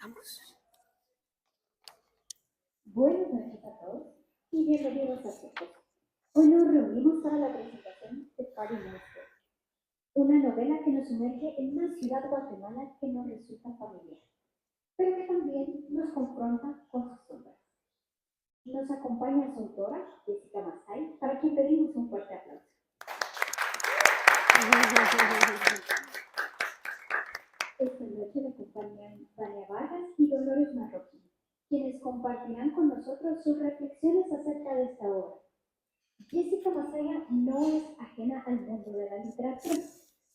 Vamos. Buenas noches a todos y bienvenidos a Secos. Hoy nos reunimos para la presentación de Party Monster, una novela que nos sumerge en una ciudad guatemala que nos resulta familiar, pero que también nos confronta con sus sombras. Nos acompaña su autora, Jessica Masay, para quien pedimos un fuerte aplauso. Esta noche me acompañan Vania Vargas y Dolores Marroquín, quienes compartirán con nosotros sus reflexiones acerca de esta obra. Jessica Masaya no es ajena al mundo de la literatura.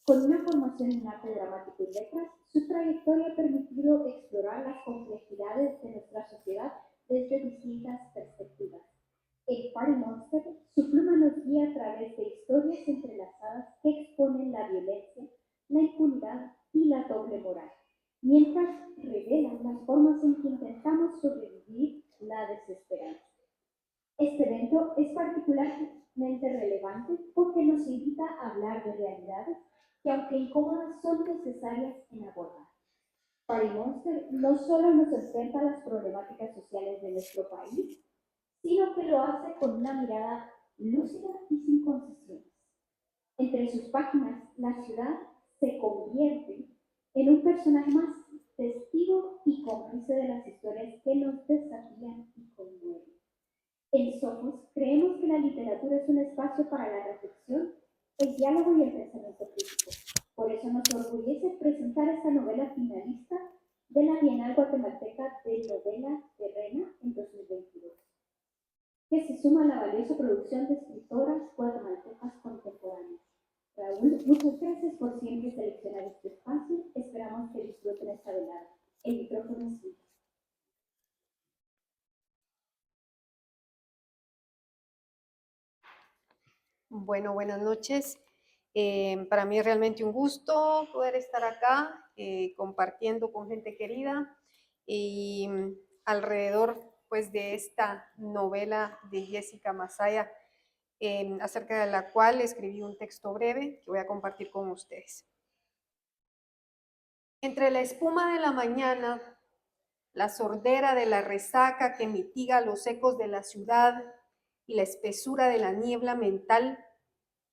Con una formación en arte dramático y letras, su trayectoria ha permitido explorar las complejidades de nuestra sociedad desde distintas perspectivas. En Party Monster, su pluma nos guía a través de historias entrelazadas que exponen la violencia, la impunidad y la doble moral, mientras revelan las formas en que intentamos sobrevivir la desesperanza. Este evento es particularmente relevante porque nos invita a hablar de realidades que, aunque incómodas, son necesarias en abordar. Party Monster no solo nos enfrenta a las problemáticas sociales de nuestro país, sino que lo hace con una mirada lúcida y sin concesiones. Entre sus páginas, la ciudad se convierte en un personaje más, testigo y cómplice de las historias que nos desafían y conmueven. En Somos creemos que la literatura es un espacio para la reflexión, el diálogo y el pensamiento crítico. Por eso nos orgullece presentar esta novela finalista de la Bienal Guatemalteca de Novela Terrena en 2022, que se suma a la valiosa producción de escritoras guatemaltecas contemporáneas. Raúl, muchas gracias por siempre seleccionar este espacio. Esperamos que disfruten esta velada. El micrófono es suyo. Bueno, buenas noches. Para mí es realmente un gusto poder estar acá compartiendo con gente querida y alrededor pues de esta novela de Jessica Masaya, acerca de la cual escribí un texto breve que voy a compartir con ustedes. Entre la espuma de la mañana, la sordera de la resaca que mitiga los ecos de la ciudad y la espesura de la niebla mental,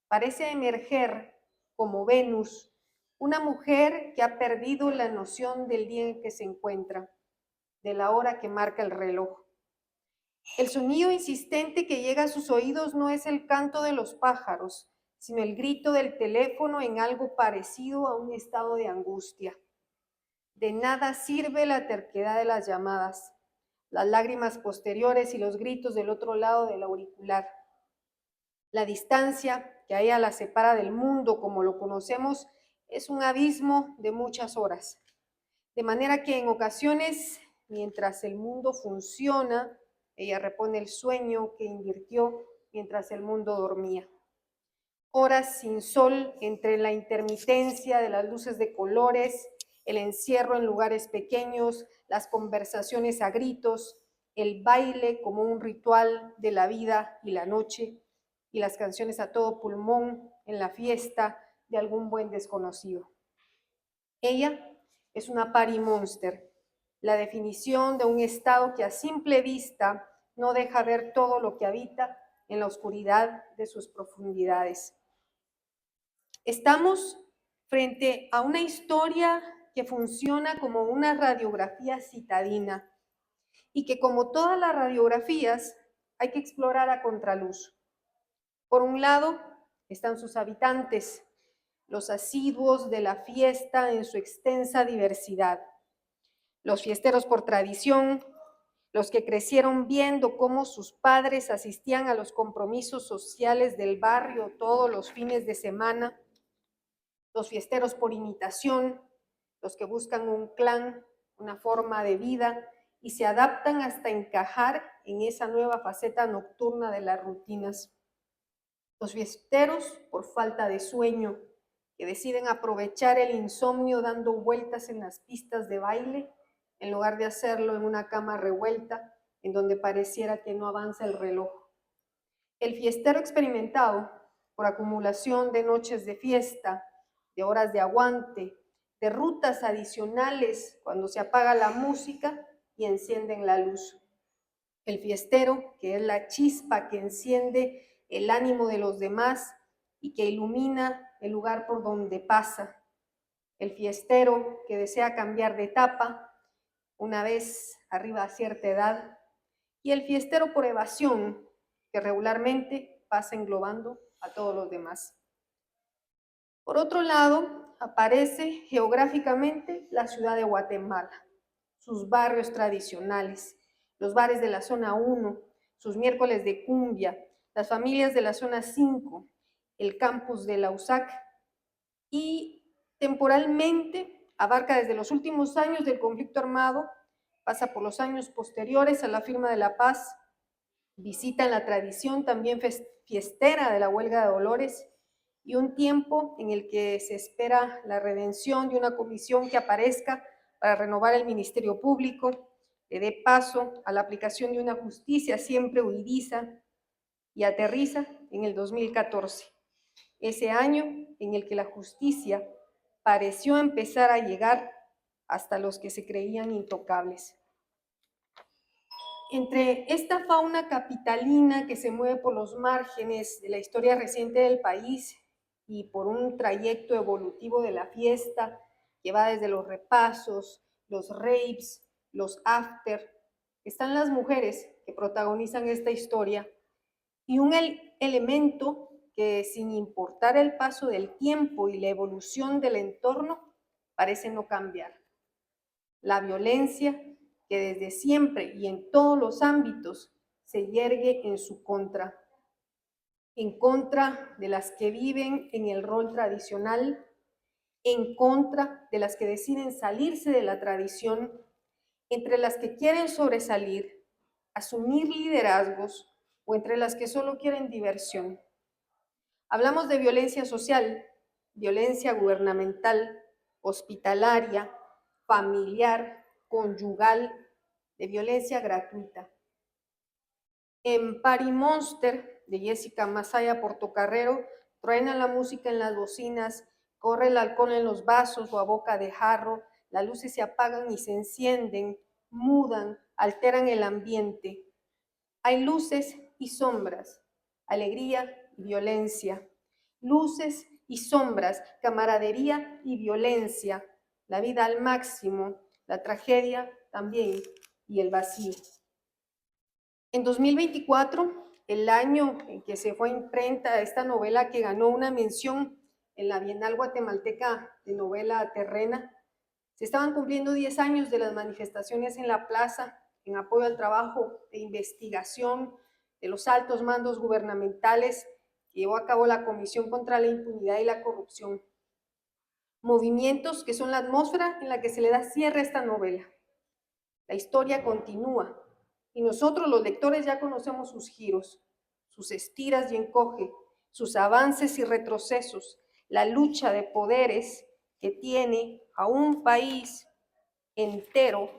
parece emerger como Venus, una mujer que ha perdido la noción del día en que se encuentra, de la hora que marca el reloj. El sonido insistente que llega a sus oídos no es el canto de los pájaros, sino el grito del teléfono en algo parecido a un estado de angustia. De nada sirve la terquedad de las llamadas, las lágrimas posteriores y los gritos del otro lado del auricular. La distancia que a ella la separa del mundo como lo conocemos es un abismo de muchas horas. De manera que en ocasiones, mientras el mundo funciona, ella repone el sueño que invirtió mientras el mundo dormía. Horas sin sol entre la intermitencia de las luces de colores, el encierro en lugares pequeños, las conversaciones a gritos, el baile como un ritual de la vida y la noche, y las canciones a todo pulmón en la fiesta de algún buen desconocido. Ella es una party monster, la definición de un estado que a simple vista no deja ver todo lo que habita en la oscuridad de sus profundidades. Estamos frente a una historia que funciona como una radiografía citadina y que, como todas las radiografías, hay que explorar a contraluz. Por un lado están sus habitantes, los asiduos de la fiesta en su extensa diversidad, los fiesteros por tradición, los que crecieron viendo cómo sus padres asistían a los compromisos sociales del barrio todos los fines de semana, los fiesteros por imitación, los que buscan un clan, una forma de vida y se adaptan hasta encajar en esa nueva faceta nocturna de las rutinas. Los fiesteros por falta de sueño, que deciden aprovechar el insomnio dando vueltas en las pistas de baile en lugar de hacerlo en una cama revuelta en donde pareciera que no avanza el reloj. El fiestero experimentado por acumulación de noches de fiesta, de horas de aguante, de rutas adicionales cuando se apaga la música y encienden la luz. El fiestero, que es la chispa que enciende el ánimo de los demás y que ilumina el lugar por donde pasa. El fiestero que desea cambiar de etapa una vez arriba a cierta edad. Y el fiestero por evasión, que regularmente pasa englobando a todos los demás. Por otro lado, aparece geográficamente la ciudad de Guatemala, sus barrios tradicionales, los bares de la zona 1, sus miércoles de cumbia, las familias de la zona 5, el campus de la USAC y temporalmente abarca desde los últimos años del conflicto armado, pasa por los años posteriores a la firma de la paz, visita la tradición también fiestera de la huelga de Dolores y un tiempo en el que se espera la redención de una comisión que aparezca para renovar el Ministerio Público, le dé paso a la aplicación de una justicia siempre huidiza y aterriza en el 2014, ese año en el que la justicia pareció empezar a llegar hasta los que se creían intocables. Entre esta fauna capitalina que se mueve por los márgenes de la historia reciente del país y por un trayecto evolutivo de la fiesta que va desde los repasos, los raves, los after, están las mujeres que protagonizan esta historia y un elemento que, sin importar el paso del tiempo y la evolución del entorno, parece no cambiar: la violencia que desde siempre y en todos los ámbitos se yergue en su contra, en contra de las que viven en el rol tradicional, en contra de las que deciden salirse de la tradición, entre las que quieren sobresalir, asumir liderazgos o entre las que solo quieren diversión. Hablamos de violencia social, violencia gubernamental, hospitalaria, familiar, conyugal, de violencia gratuita. En Party Monster, de Jessica Masaya Portocarrero, truena la música en las bocinas, corre el alcohol en los vasos o a boca de jarro, las luces se apagan y se encienden, mudan, alteran el ambiente. Hay luces y sombras, alegría y violencia, luces y sombras, camaradería y violencia, la vida al máximo, la tragedia también y el vacío. En 2024, el año en que se fue a imprenta esta novela que ganó una mención en la Bienal Guatemalteca de Novela Terrena, se estaban cumpliendo 10 años de las manifestaciones en la plaza en apoyo al trabajo de investigación de los altos mandos gubernamentales que llevó a cabo la Comisión contra la Impunidad y la Corrupción. Movimientos que son la atmósfera en la que se le da cierre a esta novela. La historia continúa y nosotros los lectores ya conocemos sus giros, sus estiras y encoge, sus avances y retrocesos, la lucha de poderes que tiene a un país entero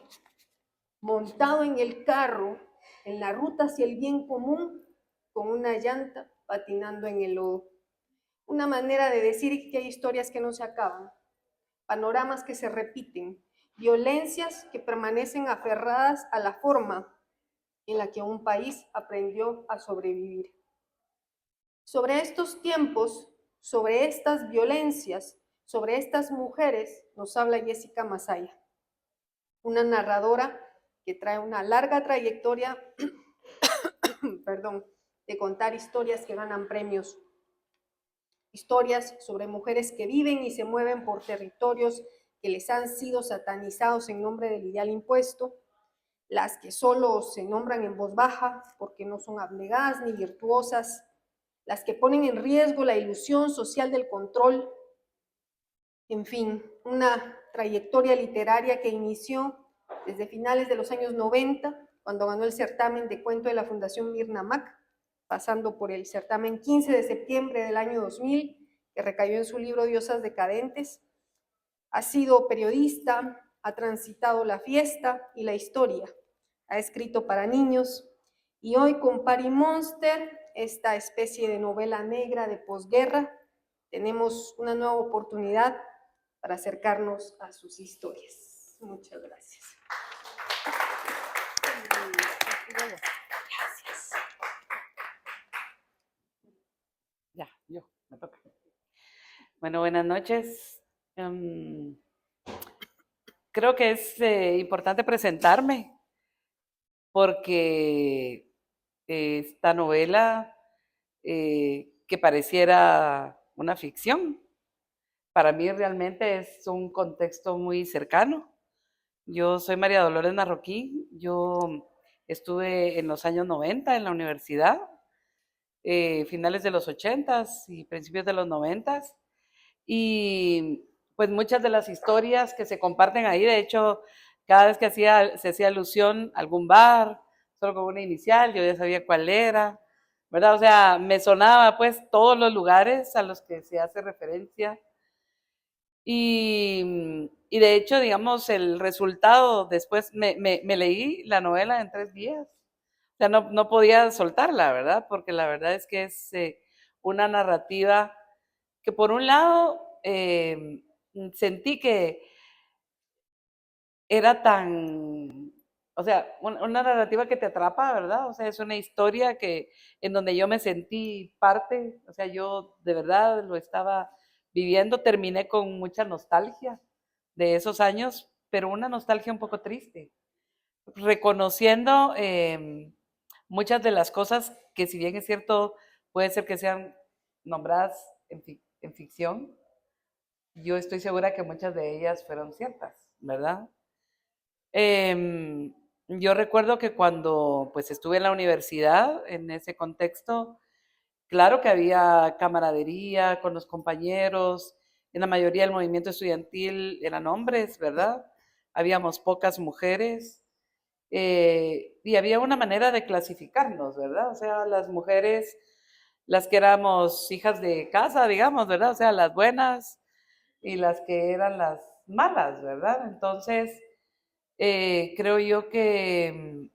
montado en el carro, en la ruta hacia el bien común, con una llanta patinando en el lodo. Una manera de decir que hay historias que no se acaban, panoramas que se repiten, violencias que permanecen aferradas a la forma en la que un país aprendió a sobrevivir. Sobre estos tiempos, sobre estas violencias, sobre estas mujeres, nos habla Jessica Masaya, una narradora que trae una larga trayectoria de contar historias que ganan premios, historias sobre mujeres que viven y se mueven por territorios que les han sido satanizados en nombre del ideal impuesto, las que solo se nombran en voz baja porque no son abnegadas ni virtuosas, las que ponen en riesgo la ilusión social del control, en fin, una trayectoria literaria que inició desde finales de los años 90, cuando ganó el certamen de cuento de la Fundación Mirna Mac, pasando por el certamen 15 de septiembre del año 2000, que recayó en su libro Diosas Decadentes. Ha sido periodista, ha transitado la fiesta y la historia, ha escrito para niños, y hoy con Party Monster, esta especie de novela negra de posguerra, tenemos una nueva oportunidad para acercarnos a sus historias. Muchas gracias. Gracias. Ya, me toca. Bueno, buenas noches. Creo que es importante presentarme porque esta novela que pareciera una ficción, para mí realmente es un contexto muy cercano. Yo soy María Dolores Marroquín, yo estuve en los años 90 en la universidad, finales de los 80s y principios de los 90s, y pues muchas de las historias que se comparten ahí, de hecho, cada vez que se hacía alusión a algún bar, solo con una inicial, yo ya sabía cuál era, ¿verdad? O sea, me sonaba pues todos los lugares a los que se hace referencia. Y de hecho, digamos, el resultado, después me leí la novela en 3 días. O sea, no podía soltarla, ¿verdad? Porque la verdad es que es una narrativa que por un lado sentí que era tan, o sea, una narrativa que te atrapa, ¿verdad? O sea, es una historia en donde yo me sentí parte, o sea, yo de verdad lo estaba viviendo, terminé con mucha nostalgia de esos años, pero una nostalgia un poco triste, reconociendo muchas de las cosas que si bien es cierto, puede ser que sean nombradas en ficción, yo estoy segura que muchas de ellas fueron ciertas, ¿verdad? Yo recuerdo que cuando pues estuve en la universidad, en ese contexto, claro que había camaradería con los compañeros, en la mayoría del movimiento estudiantil eran hombres, ¿verdad? Habíamos pocas mujeres y había una manera de clasificarnos, ¿verdad? O sea, las mujeres, las que éramos hijas de casa, digamos, ¿verdad? O sea, las buenas y las que eran las malas, ¿verdad? Entonces, creo yo que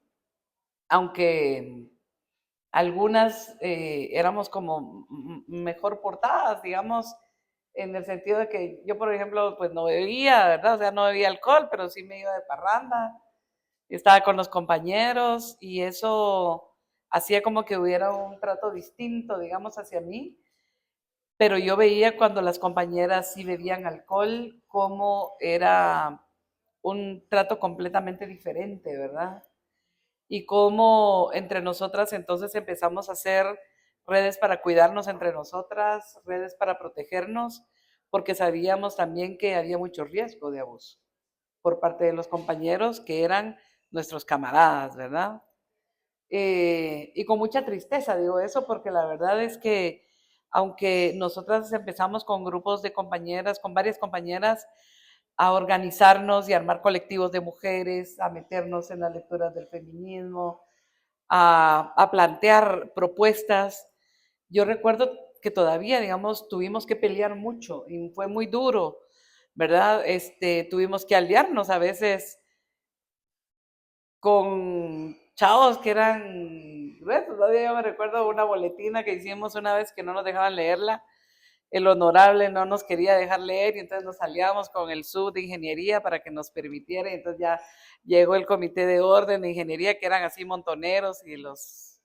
aunque algunas éramos como mejor portadas, digamos, en el sentido de que yo, por ejemplo, pues no bebía, ¿verdad? O sea, no bebía alcohol, pero sí me iba de parranda, estaba con los compañeros y eso hacía como que hubiera un trato distinto, digamos, hacia mí, pero yo veía cuando las compañeras sí bebían alcohol, cómo era un trato completamente diferente, ¿verdad? Y cómo entre nosotras entonces empezamos a hacer redes para cuidarnos entre nosotras, redes para protegernos, porque sabíamos también que había mucho riesgo de abuso por parte de los compañeros que eran nuestros camaradas, ¿verdad? Y con mucha tristeza digo eso, porque la verdad es que aunque nosotras empezamos con grupos de compañeras, con varias compañeras, a organizarnos y armar colectivos de mujeres, a meternos en las lecturas del feminismo, a plantear propuestas. Yo recuerdo que todavía, digamos, tuvimos que pelear mucho y fue muy duro, ¿verdad? Tuvimos que aliarnos a veces con chavos que eran gruesos. Todavía yo me recuerdo una boletina que hicimos una vez que no nos dejaban leerla. El honorable no nos quería dejar leer y entonces nos aliamos con el sub de ingeniería para que nos permitiera y entonces ya llegó el comité de orden de ingeniería que eran así montoneros y los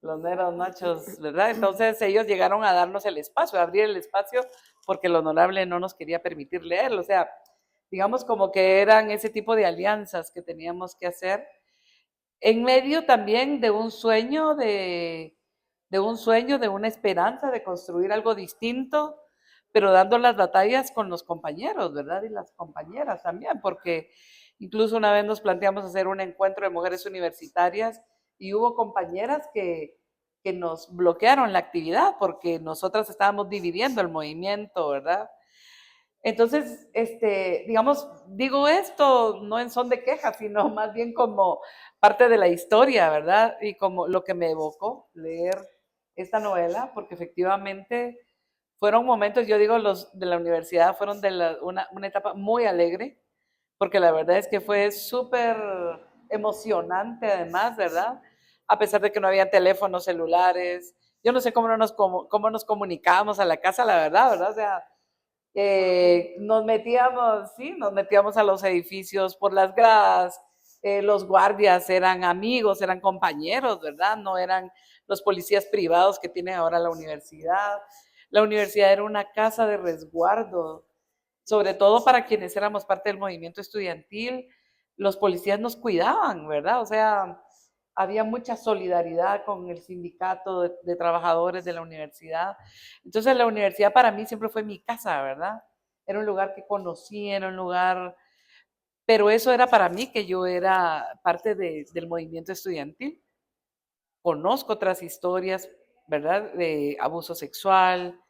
meros machos, ¿verdad? Entonces ellos llegaron a darnos el espacio, a abrir el espacio porque el honorable no nos quería permitir leerlo, o sea, digamos como que eran ese tipo de alianzas que teníamos que hacer en medio también de un sueño, de una esperanza de construir algo distinto, pero dando las batallas con los compañeros, ¿verdad? Y las compañeras también, porque incluso una vez nos planteamos hacer un encuentro de mujeres universitarias y hubo compañeras que nos bloquearon la actividad porque nosotras estábamos dividiendo el movimiento, ¿verdad? Entonces, digamos, digo esto no en son de queja, sino más bien como parte de la historia, ¿verdad? Y como lo que me evocó leer esta novela, porque efectivamente fueron momentos, yo digo, los de la universidad fueron una etapa muy alegre, porque la verdad es que fue súper emocionante además, ¿verdad? A pesar de que no había teléfonos celulares, yo no sé cómo nos comunicábamos a la casa, la verdad, ¿verdad? O sea, Nos metíamos, sí, nos metíamos a los edificios por las gradas. Los guardias eran amigos, eran compañeros, ¿verdad? No eran los policías privados que tiene ahora la universidad. La universidad era una casa de resguardo, sobre todo para quienes éramos parte del movimiento estudiantil. Los policías nos cuidaban, ¿verdad? O sea, había mucha solidaridad con el sindicato de trabajadores de la universidad. Entonces la universidad para mí siempre fue mi casa, ¿verdad? Era un lugar que conocí, era un lugar, pero eso era para mí que yo era parte del movimiento estudiantil. Conozco otras historias, ¿verdad? De abuso sexual,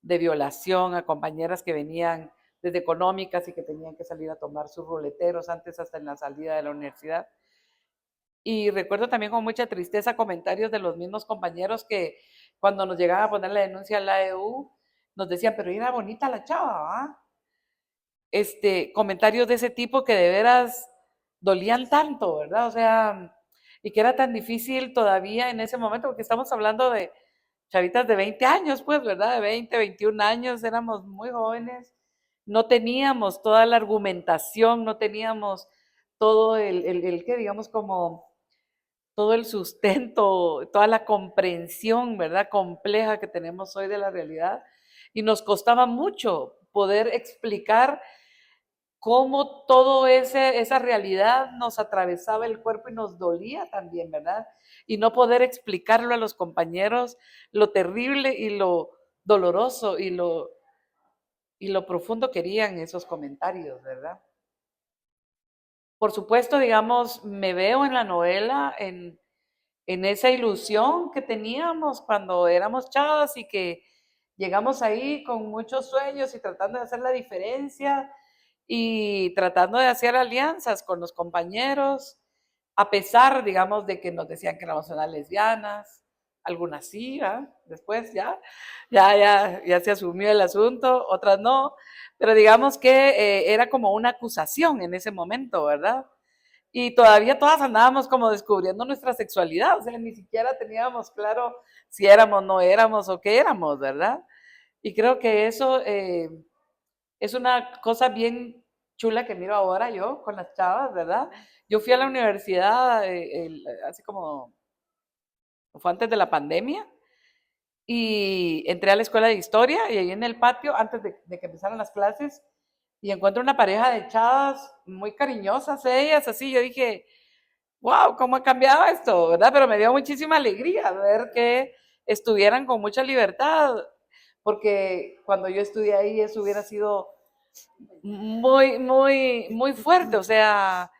de violación a compañeras que venían desde económicas y que tenían que salir a tomar sus ruleteros antes hasta en la salida de la universidad. Y recuerdo también con mucha tristeza comentarios de los mismos compañeros que cuando nos llegaban a poner la denuncia a la EU, nos decían, pero era bonita la chava, ¿va? Comentarios de ese tipo que de veras dolían tanto, ¿verdad? O sea, y que era tan difícil todavía en ese momento, porque estamos hablando de chavitas de 20 años, pues, ¿verdad? De 20, 21 años, éramos muy jóvenes, no teníamos toda la argumentación, no teníamos todo el que digamos como todo el sustento, toda la comprensión, ¿verdad? Compleja que tenemos hoy de la realidad. Y nos costaba mucho poder explicar cómo todo esa realidad nos atravesaba el cuerpo y nos dolía también, ¿verdad? Y no poder explicarlo a los compañeros lo terrible y lo doloroso y lo profundo que eran esos comentarios, ¿verdad? Por supuesto, digamos, me veo en la novela en esa ilusión que teníamos cuando éramos chavas y que llegamos ahí con muchos sueños y tratando de hacer la diferencia y tratando de hacer alianzas con los compañeros, a pesar, digamos, de que nos decían que éramos unas lesbianas, algunas sí, ¿verdad? Después ya se asumió el asunto, otras no, pero digamos que era como una acusación en ese momento, ¿verdad? Y todavía todas andábamos como descubriendo nuestra sexualidad, o sea, ni siquiera teníamos claro si éramos, no éramos o qué éramos, ¿verdad? Y creo que eso es una cosa bien chula que miro ahora yo con las chavas, ¿verdad? Yo fui a la universidad así como, fue antes de la pandemia, y entré a la escuela de historia y ahí en el patio, antes de que empezaran las clases, y encuentro una pareja de chavas muy cariñosas ellas, así, yo dije, wow, cómo ha cambiado esto, ¿verdad? Pero me dio muchísima alegría ver que estuvieran con mucha libertad, porque cuando yo estudié ahí eso hubiera sido muy, muy, muy fuerte, o sea,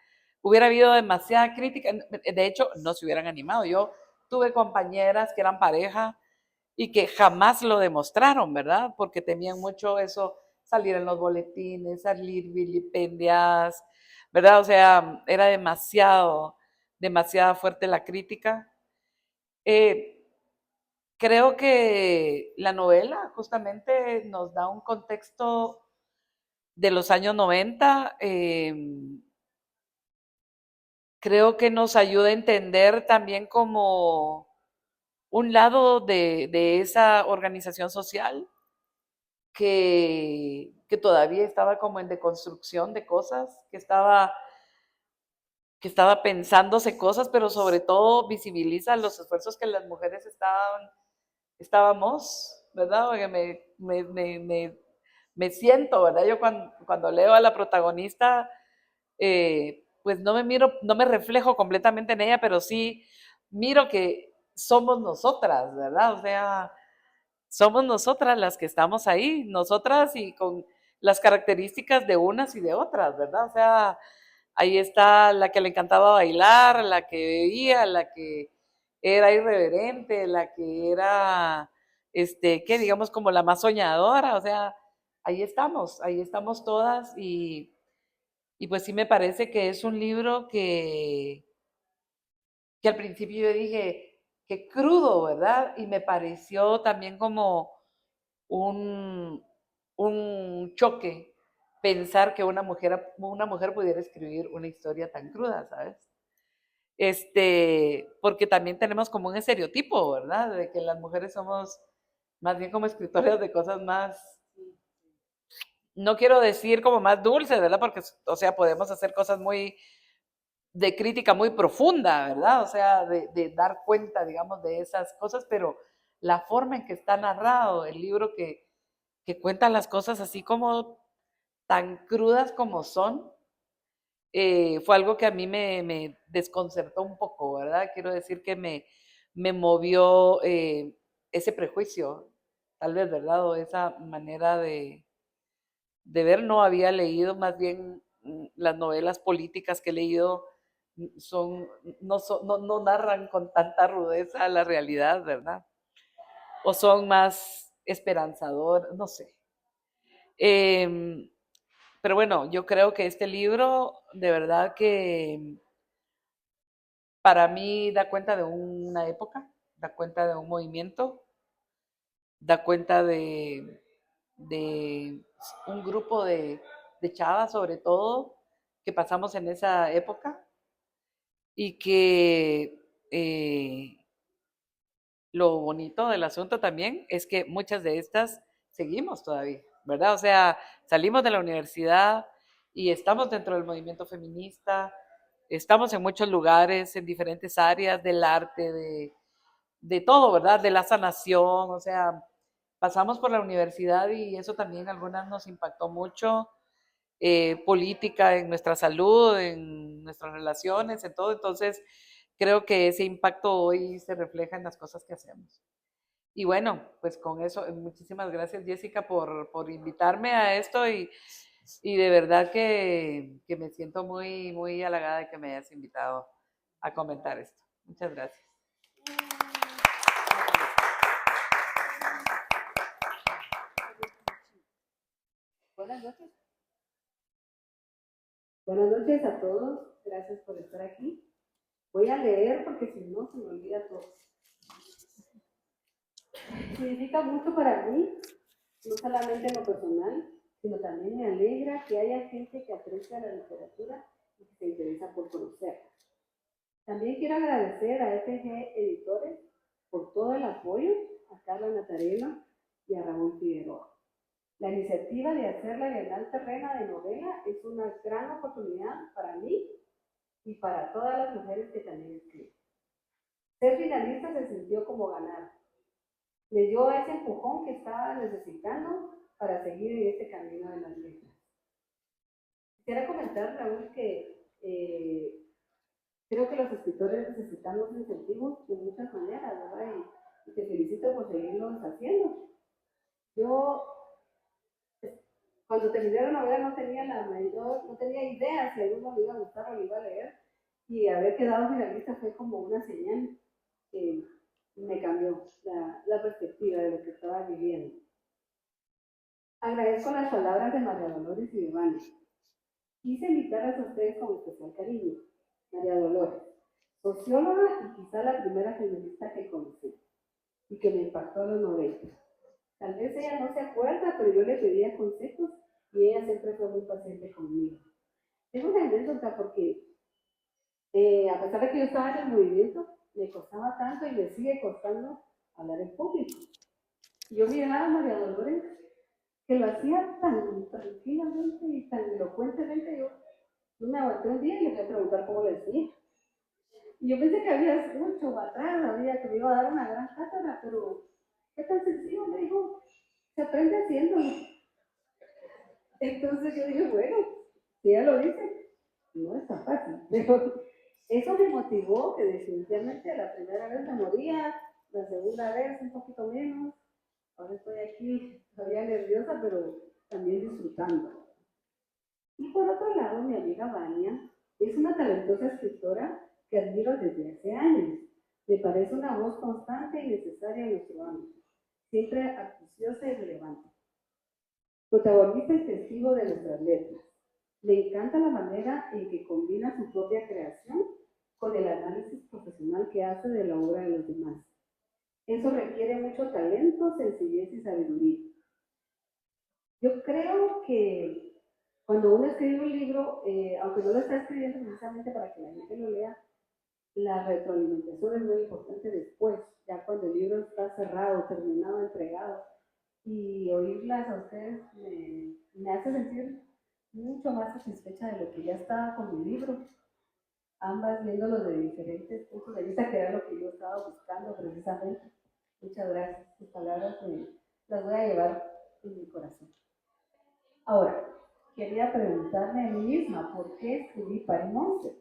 hubiera habido demasiada crítica, de hecho, no se hubieran animado. Yo tuve compañeras que eran pareja y que jamás lo demostraron, ¿verdad? Porque temían mucho eso, salir en los boletines, salir vilipendiadas, ¿verdad? O sea, era demasiado fuerte la crítica. Eh, Creo que la novela justamente nos da un contexto de los años 90. Creo que nos ayuda a entender también como un lado de esa organización social que todavía estaba como en deconstrucción de cosas, que estaba pensándose cosas, pero sobre todo visibiliza los esfuerzos que las mujeres estábamos, ¿verdad? Porque me siento, ¿verdad? Yo cuando leo a la protagonista, pues no me miro, no me reflejo completamente en ella, pero sí miro que somos nosotras, ¿verdad? O sea, somos nosotras las que estamos ahí, nosotras y con las características de unas y de otras, ¿verdad? O sea, ahí está la que le encantaba bailar, la que bebía, la que era irreverente, la que era, que digamos como la más soñadora, o sea, ahí estamos todas y pues sí me parece que es un libro que al principio yo dije, qué crudo, ¿verdad? Y me pareció también como un, un choque pensar que una mujer pudiera escribir una historia tan cruda, ¿sabes? Porque también tenemos como un estereotipo, ¿verdad? De que las mujeres somos más bien como escritoras de cosas más no quiero decir como más dulces, ¿verdad? Porque, o sea, podemos hacer cosas muy de crítica muy profunda, ¿verdad? O sea, de dar cuenta, digamos, de esas cosas, pero la forma en que está narrado el libro que cuenta las cosas así como tan crudas como son, fue algo que a mí me desconcertó un poco, ¿verdad? Quiero decir que me movió ese prejuicio, tal vez, ¿verdad? O esa manera de ver, no había leído, más bien las novelas políticas que he leído no narran con tanta rudeza la realidad, ¿verdad? O son más esperanzador, no sé. Eh, pero bueno, yo creo que este libro de verdad que para mí da cuenta de una época, da cuenta de un movimiento, da cuenta de un grupo de chavas sobre todo que pasamos en esa época y que lo bonito del asunto también es que muchas de estas seguimos todavía, ¿verdad? O sea, salimos de la universidad y estamos dentro del movimiento feminista, estamos en muchos lugares, en diferentes áreas del arte, de todo, ¿verdad? De la sanación, o sea, pasamos por la universidad y eso también a algunas nos impactó mucho, política, en nuestra salud, en nuestras relaciones, en todo. Entonces, creo que ese impacto hoy se refleja en las cosas que hacemos. Y bueno, pues con eso, muchísimas gracias Jessica por invitarme a esto y de verdad que me siento muy, muy halagada de que me hayas invitado a comentar esto. Muchas gracias. Buenas noches. Buenas noches a todos, gracias por estar aquí. Voy a leer porque si no se me olvida todo. Significa mucho para mí, no solamente en lo personal, sino también me alegra que haya gente que aprecia la literatura y que se interesa por conocerla. También quiero agradecer a FG Editores por todo el apoyo, a Carla Natareno y a Raúl Figueroa. La iniciativa de hacer la Bienal Terrena de Novela es una gran oportunidad para mí y para todas las mujeres que también escriben. Ser finalista se sintió como ganar. Le dio ese empujón que estaba necesitando para seguir en este camino de las letras. Quisiera comentar, Raúl, que creo que los escritores necesitamos incentivos de muchas maneras, ¿verdad? Y te felicito por seguirlos haciendo. Yo, cuando terminé la novela, no tenía idea si a alguno le iba a gustar o le iba a leer, y haber quedado finalista fue como una señal que me cambió la perspectiva de lo que estaba viviendo. Agradezco las palabras de María Dolores y de Vane. Quise invitarlas a ustedes con especial cariño. María Dolores, socióloga y quizá la primera feminista que conocí y que me impactó en los 90. Tal vez ella no se acuerda, pero yo le pedía consejos y ella siempre fue muy paciente conmigo. Tengo una anécdota porque a pesar de que yo estaba en el movimiento, me costaba tanto y me sigue costando hablar en público. Yo miraba a María Dolores que lo hacía tan tranquilamente y tan elocuentemente, yo no me aguanté un día y le fui a preguntar cómo le hacía. Y yo pensé que había mucho atrás, había que me iba a dar una gran cátedra, pero qué tan sencillo, me dijo, se aprende haciéndolo. Entonces yo dije, bueno, si ella lo dice, no es tan fácil. Pero eso me motivó que definitivamente la primera vez me moría, la segunda vez un poquito menos. Ahora estoy aquí todavía nerviosa, pero también disfrutando. Y por otro lado, mi amiga Vania es una talentosa escritora que admiro desde hace años. Me parece una voz constante y necesaria en nuestro ámbito, siempre acuciosa y relevante. Protagonista y testigo de nuestras letras. Le encanta la manera en que combina su propia creación con el análisis profesional que hace de la obra de los demás. Eso requiere mucho talento, sencillez y sabiduría. Yo creo que cuando uno escribe un libro, aunque no lo está escribiendo precisamente para que la gente lo lea, la retroalimentación es muy importante después, ya cuando el libro está cerrado, terminado, entregado. y oírlas a ustedes me hace sentir mucho más satisfecha de lo que ya estaba con mi libro, ambas viéndolo de diferentes puntos de vista, que era lo que yo estaba buscando precisamente. Muchas gracias, sus palabras las voy a llevar en mi corazón. Ahora, quería preguntarme a mí misma, ¿por qué escribí Pari Monster?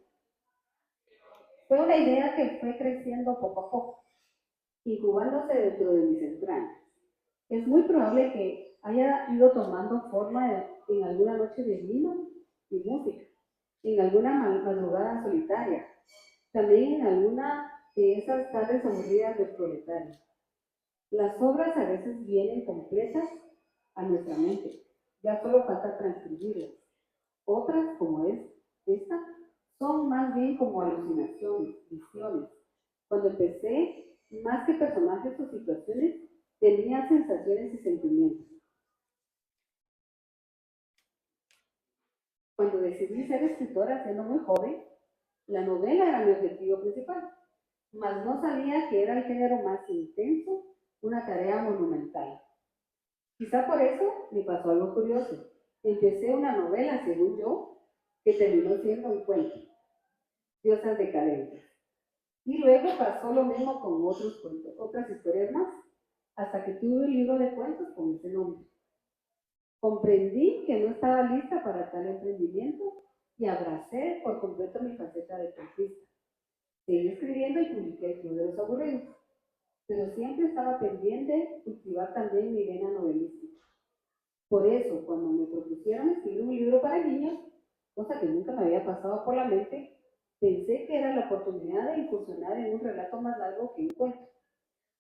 Fue una idea que fue creciendo poco a poco, incubándose dentro de mis entrañas. Es muy probable que haya ido tomando forma en alguna noche de vino y música, en alguna madrugada solitaria, también en alguna de esas tardes aburridas del proletario. Las obras a veces vienen completas a nuestra mente, ya solo falta transcribirlas. Otras, como esta, son más bien como alucinaciones, visiones. Cuando empecé, más que personajes o situaciones, tenía sensaciones y sentimientos. Cuando decidí ser escritora siendo muy joven, la novela era mi objetivo principal, mas no sabía que era el género más intenso, una tarea monumental. Quizá por eso me pasó algo curioso. Empecé una novela, según yo, que terminó siendo un cuento, Diosas decadentes. Y luego pasó lo mismo con otros cuentos, otras historias más, hasta que tuve un libro de cuentos con ese nombre. Comprendí que no estaba lista para tal emprendimiento y abracé por completo mi faceta de cuentista. Seguí escribiendo y publiqué el Club de los Aburridos, pero siempre estaba pendiente de cultivar también mi vena novelística. Por eso, cuando me propusieron escribir un libro para niños, cosa que nunca me había pasado por la mente, pensé que era la oportunidad de incursionar en un relato más largo que un cuento.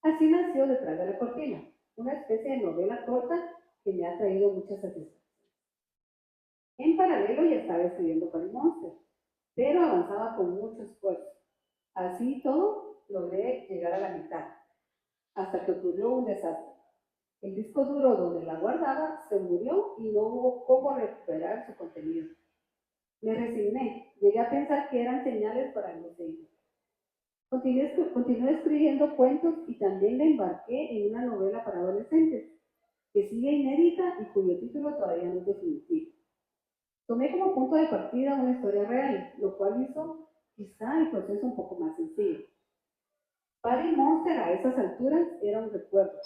Así nació Detrás de la cortina, una especie de novela corta que me ha traído mucha satisfacción. En paralelo ya estaba escribiendo Pari Monster, pero avanzaba con mucho esfuerzo. Así todo, logré llegar a la mitad, hasta que ocurrió un desastre. El disco duro donde la guardaba se murió y no hubo cómo recuperar su contenido. Me resigné, llegué a pensar que eran señales para no seguir. Continué escribiendo cuentos y también me embarqué en una novela para adolescentes, que sigue inédita y cuyo título todavía no es definitivo. Tomé como punto de partida una historia real, lo cual hizo quizá el proceso un poco más sencillo. Pari Monster a esas alturas era un recuerdo,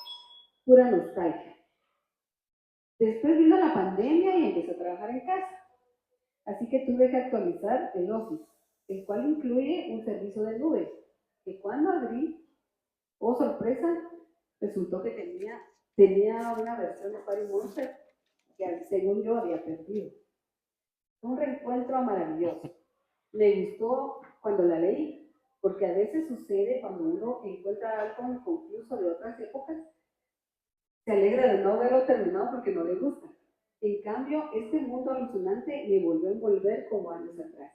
pura nostalgia. Después vino la pandemia y empecé a trabajar en casa, así que tuve que actualizar el Office, el cual incluye un servicio de nube, que cuando abrí, oh sorpresa, resultó que tenía una versión de Pari Monster que según yo había perdido. Un reencuentro maravilloso. Me gustó cuando la leí, porque a veces sucede cuando uno encuentra algo inconcluso de otras épocas, se alegra de no haberlo terminado porque no le gusta. En cambio, este mundo alucinante me volvió a envolver como años atrás.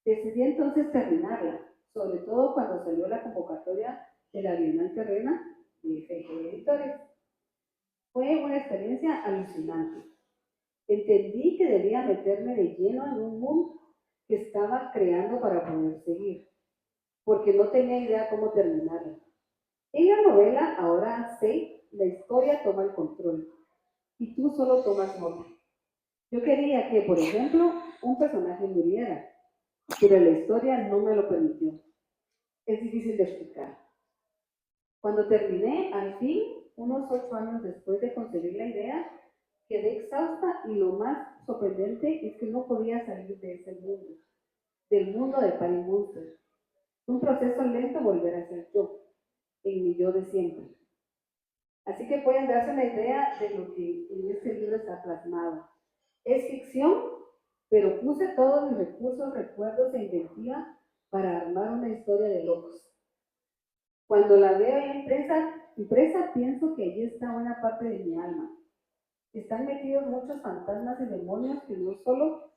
Decidí entonces terminarla, sobre todo cuando salió la convocatoria de la Bienal Terrena de FG Editores. Fue una experiencia alucinante. Entendí que debía meterme de lleno en un mundo que estaba creando para poder seguir, porque no tenía idea cómo terminarla. En la novela, ahora sé, la historia toma el control y tú solo tomas nota. Yo quería que, por ejemplo, un personaje muriera, pero la historia no me lo permitió. Es difícil de explicar. Cuando terminé, al fin, unos 8 años después de conseguir la idea, quedé exhausta y lo más sorprendente es que no podía salir de ese mundo, del mundo de Pari Monster. Un proceso lento volver a ser yo, en mi yo de siempre. Así que pueden darse una idea de lo que en este libro está plasmado. Es ficción, pero puse todos mis recursos, recuerdos e inventiva para armar una historia de locos. Cuando la veo ya impresa, pienso que allí está una parte de mi alma. Están metidos muchos fantasmas y demonios que no solo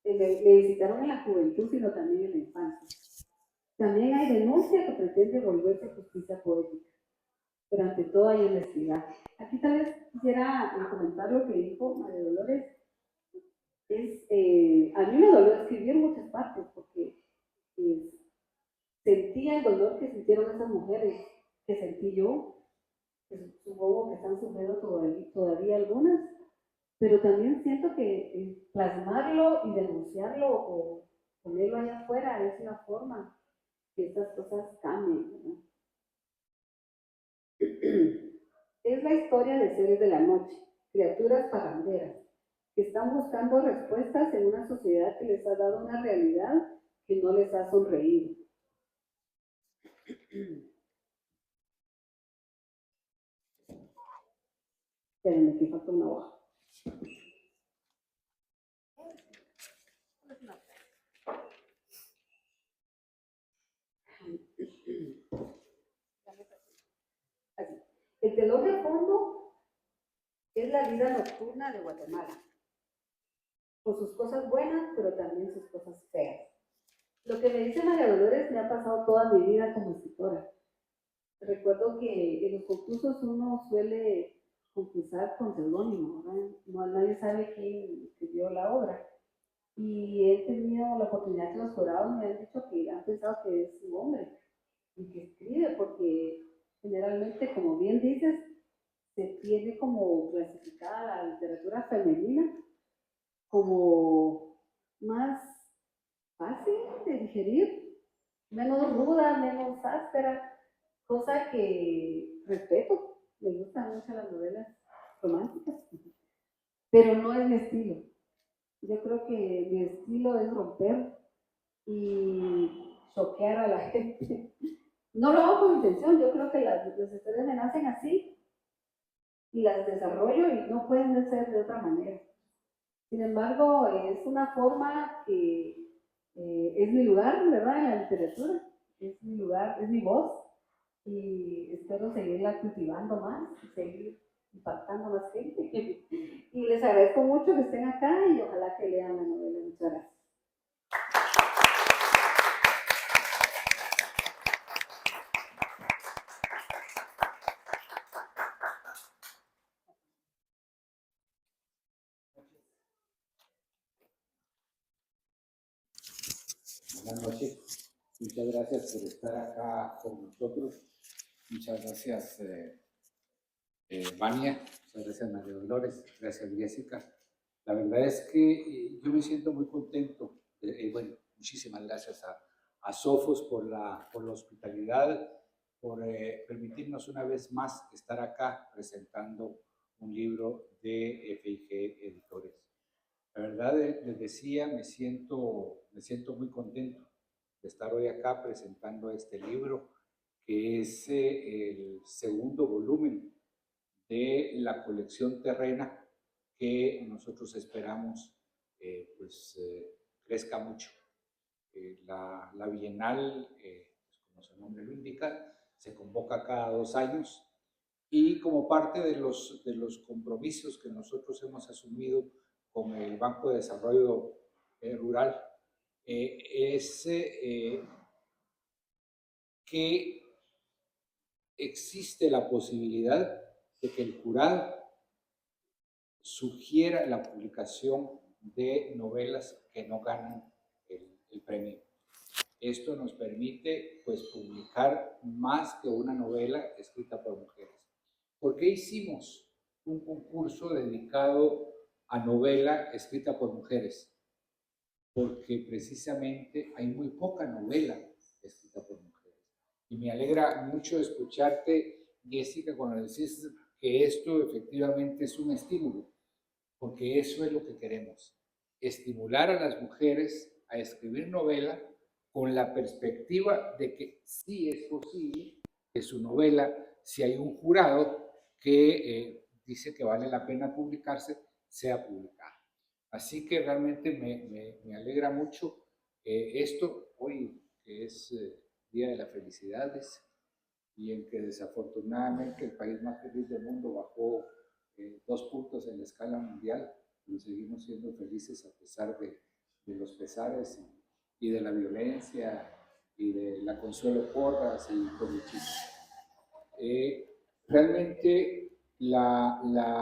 me visitaron en la juventud, sino también en la infancia. También hay denuncia que pretende volverse justicia poética, pero ante todo hay honestidad. Aquí tal vez quisiera comentar lo que dijo María Dolores. A mí me dolió escribir muchas partes porque sentía el dolor que sintieron esas mujeres, que sentí yo, que su supongo que están sufriendo todavía algunas, pero también siento que plasmarlo y denunciarlo o ponerlo allá afuera es una forma que estas cosas cambien, ¿no? Es la historia de seres de la noche, criaturas paranderas, que están buscando respuestas en una sociedad que les ha dado una realidad que no les ha sonreído. Espérenme, que falta una hoja. Así. El telón de fondo es la vida nocturna de Guatemala, con sus cosas buenas, pero también sus cosas feas. Lo que me dice María Dolores me ha pasado toda mi vida como escritora. Recuerdo que en los concursos uno suele concursar con seudónimo, ¿verdad? No, nadie sabe quién escribió la obra. Y he tenido la oportunidad que los jurados me han dicho que han pensado que es un hombre y que escribe, porque generalmente, como bien dices, se tiene como clasificada la literatura femenina como más fácil de digerir, menos ruda, menos áspera, cosa que respeto. Me gustan mucho las novelas románticas, pero no es mi estilo. Yo creo que mi estilo es romper y choquear a la gente. No lo hago con intención, yo creo que las historias me nacen así y las desarrollo y no pueden ser de otra manera. Sin embargo, es una forma que es mi lugar, ¿verdad? En la literatura, es mi lugar, es mi voz y espero seguirla cultivando más y seguir impactando más gente. Y les agradezco mucho que estén acá y ojalá que lean la novela. Muchas gracias. Buenas noches. Muchas gracias por estar acá con nosotros. Muchas gracias, Vania. Muchas gracias, María Dolores. Gracias, Jessica. La verdad es que yo me siento muy contento. Bueno, muchísimas gracias a Sofos por la hospitalidad, por permitirnos una vez más estar acá presentando un libro de FIG Editores. La verdad, les decía, me siento muy contento de estar hoy acá presentando este libro, que es el segundo volumen de la colección Terrena, que nosotros esperamos crezca mucho. La Bienal, como su nombre lo indica, se convoca cada 2 años y como parte de los compromisos que nosotros hemos asumido con el Banco de Desarrollo Rural, es que existe la posibilidad de que el jurado sugiera la publicación de novelas que no ganan el premio. Esto nos permite pues publicar más que una novela escrita por mujeres. ¿Por qué hicimos un concurso dedicado a novela escrita por mujeres? Porque precisamente hay muy poca novela escrita por mujeres. Y me alegra mucho escucharte, Jessica, cuando decís que esto efectivamente es un estímulo, porque eso es lo que queremos, estimular a las mujeres a escribir novela con la perspectiva de que sí es posible que su novela, si hay un jurado que dice que vale la pena publicarse, sea publicada. Así que realmente me alegra mucho esto hoy, que es Día de las Felicidades, y en que desafortunadamente el país más feliz del mundo bajó 2 puntos en la escala mundial, pero seguimos siendo felices a pesar de los pesares y de la violencia y de la Consuelo Porras y Coluchis. Realmente la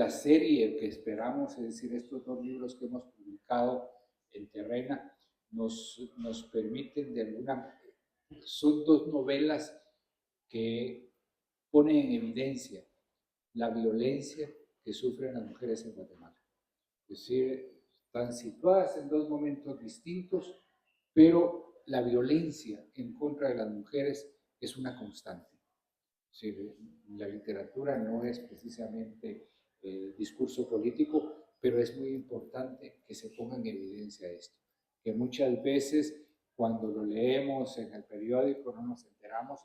serie que esperamos, es decir, estos 2 libros que hemos publicado en Terrena, nos permiten de alguna, son 2 novelas que pone en evidencia la violencia que sufren las mujeres en Guatemala. Es decir, están situadas en dos momentos distintos, pero la violencia en contra de las mujeres es una constante. Es decir, la literatura no es precisamente discurso político, pero es muy importante que se ponga en evidencia esto, que muchas veces cuando lo leemos en el periódico no nos enteramos,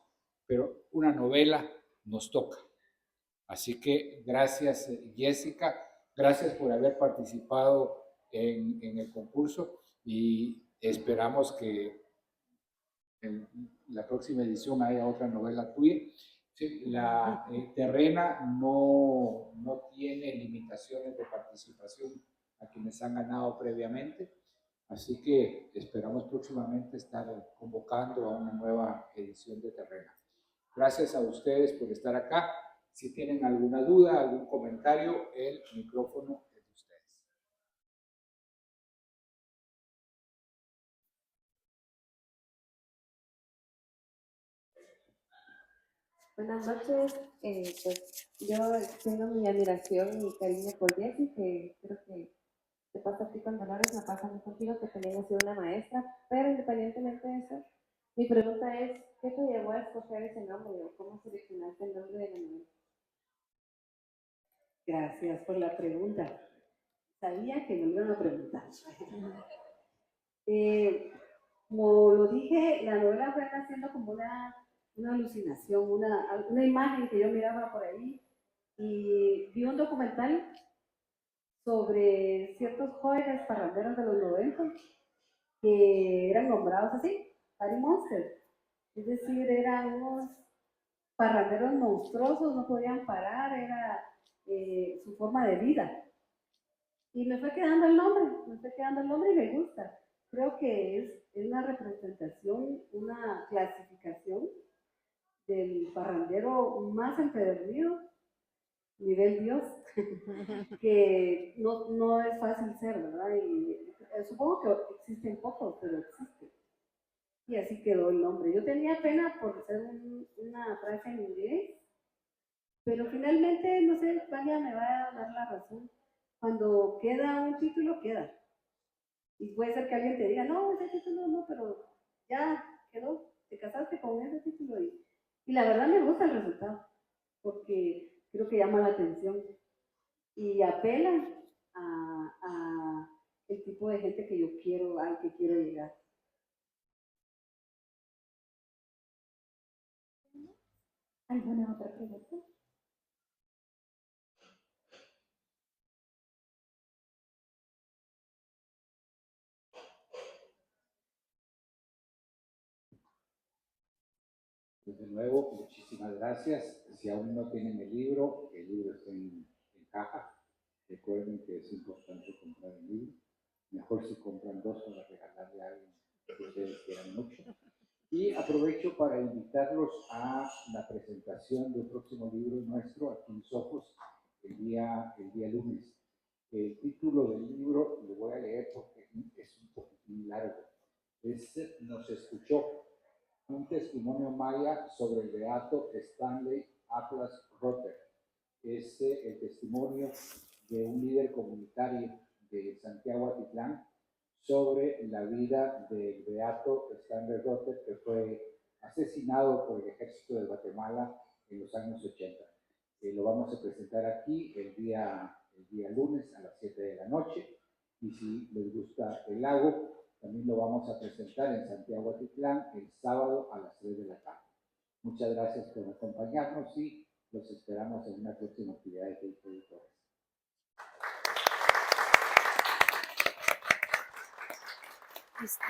pero una novela nos toca. Así que gracias, Jessica, gracias por haber participado en el concurso y esperamos que en la próxima edición haya otra novela tuya. Sí, la Terrena no tiene limitaciones de participación a quienes han ganado previamente, así que esperamos próximamente estar convocando a una nueva edición de Terrena. Gracias a ustedes por estar acá. Si tienen alguna duda, algún comentario, el micrófono es de ustedes. Buenas noches, pues yo tengo mi admiración y cariño por Jessie, que creo que te pasa a ti con Dolores, me pasa a mí contigo, que también has sido una maestra, pero independientemente de eso, mi pregunta es, ¿qué te llevó a escoger ese nombre o cómo seleccionaste el nombre de la novela? Gracias por la pregunta. Sabía que me iban a preguntar. Como lo dije, la novela fue naciendo como una alucinación, una imagen que yo miraba por ahí y vi un documental sobre ciertos jóvenes parranderos de los 90 que eran nombrados así, Party Monsters. Es decir, eran unos parranderos monstruosos, no podían parar, era su forma de vida. Y me fue quedando el nombre y me gusta. Creo que es una representación, una clasificación del parrandero más empedernido, nivel Dios, que no es fácil ser, ¿verdad? Y supongo que existen pocos, pero existen. Y así quedó el nombre. Yo tenía pena por hacer una frase en inglés, pero finalmente, no sé, Vania me va a dar la razón. Cuando queda un título, queda. Y puede ser que alguien te diga, no, ese título no, pero ya quedó, te casaste con ese título. Y la verdad me gusta el resultado, porque creo que llama la atención y apela a el tipo de gente que yo quiero, al que quiero llegar. ¿Alguna otra pregunta? Pues de nuevo, muchísimas gracias. Si aún no tienen el libro está en caja. Recuerden que es importante comprar el libro. Mejor si compran dos para regalarle a alguien que ustedes quieran mucho. Y aprovecho para invitarlos a la presentación del próximo libro nuestro, Aquí mis ojos, el día lunes. El título del libro lo voy a leer porque es un poquitín largo. Nos escuchó, un testimonio maya sobre el beato Stanley Atlas Rotter. Es el testimonio de un líder comunitario de Santiago Atitlán sobre la vida del beato Stanley Rotter, que fue asesinado por el ejército de Guatemala en los años 80. Lo vamos a presentar aquí el día lunes a las 7 de la noche, y si les gusta el lago, también lo vamos a presentar en Santiago Atitlán el sábado a las 3 de la tarde. Muchas gracias por acompañarnos y los esperamos en una próxima actividad de Editores. Listo.